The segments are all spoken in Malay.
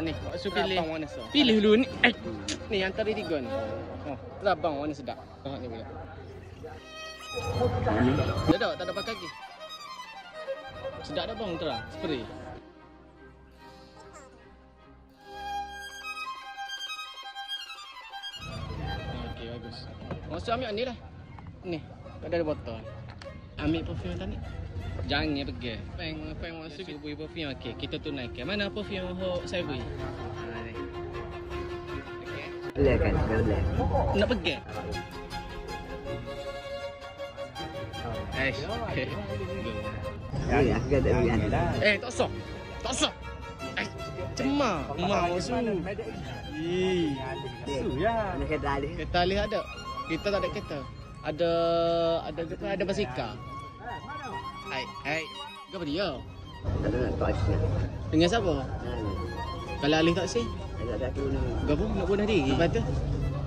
ni. Maksud pilih. Pilih dulu ni. Ni antara tiga ni. Terabang warna sedap. Ni pula. Tak ada pakai lagi. Sedap dah bang terang. Spray. Okey bagus. Maksud ambil ni lah. Ni. Ada botol. Ambil perfume tadi. Jangan pergi. Peng masuk bui perfume. Okey, kita tunaikan. Mana perfume hok saya bui? Ni. Okey. Boleh kan? Boleh. Nak pergi? Ya, aku tak biar. Tak sok. Tak sok. Cemar. Mau su. Su ya. Ada kereta alih. Kereta alih ada. Kita tak ada kereta. Ada basikal. Hai. Apa dia? Tak ada nak taksi. Dengan siapa? Kalau alih taksi? Ada aku ni. Gapo nak bunuh diri? Lepas tu?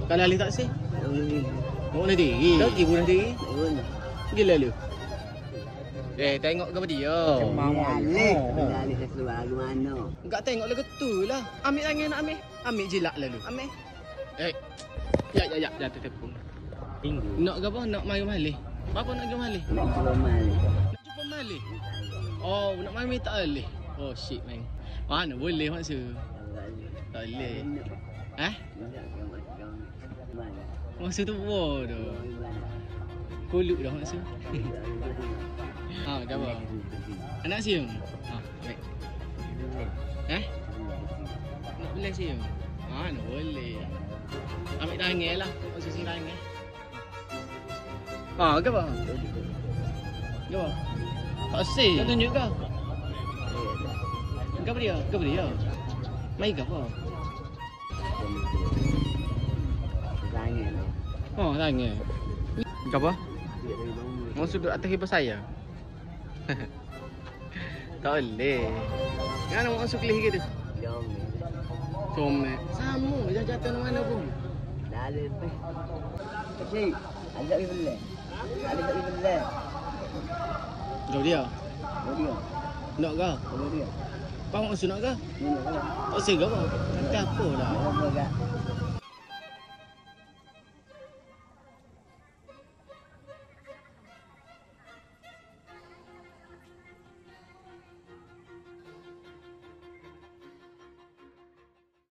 Kalau alih taksi? Nak Bunuh diri. Tak pergi bunuh diri. bunuh. Gila lu. Tengok ke dia. Alih. Alih ke keluar ke mana? Enggak tengok lah betul lah. Ambil tangan nak ambil. Ambil jilak lalu. Ambil. Ya, jatuh tepung. Tinggu. Nak ke apa? Nak mari malih. Apa nak pergi malih? Nak cuba malih. Nak cuba malih? Oh, nak mari tak boleh. Oh shit man. Mana boleh maksud? Tak boleh. Maksud tu bodoh. Kuluk dah maksud. Kat bawah. Anak siung? Baik. Nak boleh siung? Mana boleh. Ambil tangan lah. Maksud sini tangan. Ke apa? Ke apa? Tak say. Tak tunjuk kau? Ke apa dia? Ke apa dia? Mai ke apa? Tangan. Tangan. Ke apa? Maksud duduk atas kipas saya? Tak boleh. Kenapa nak masuk kelih gitu? Comel. Sama je jatuh mana pun. Dah ada tu. Cik, ajak pergi belah. Ada tak pergi belah? Jauh dia? Dia. Nak ke? Dia. Kau maksud nak ke? Ni nak. Tak usah ke apa? Nanti apa lah. Apa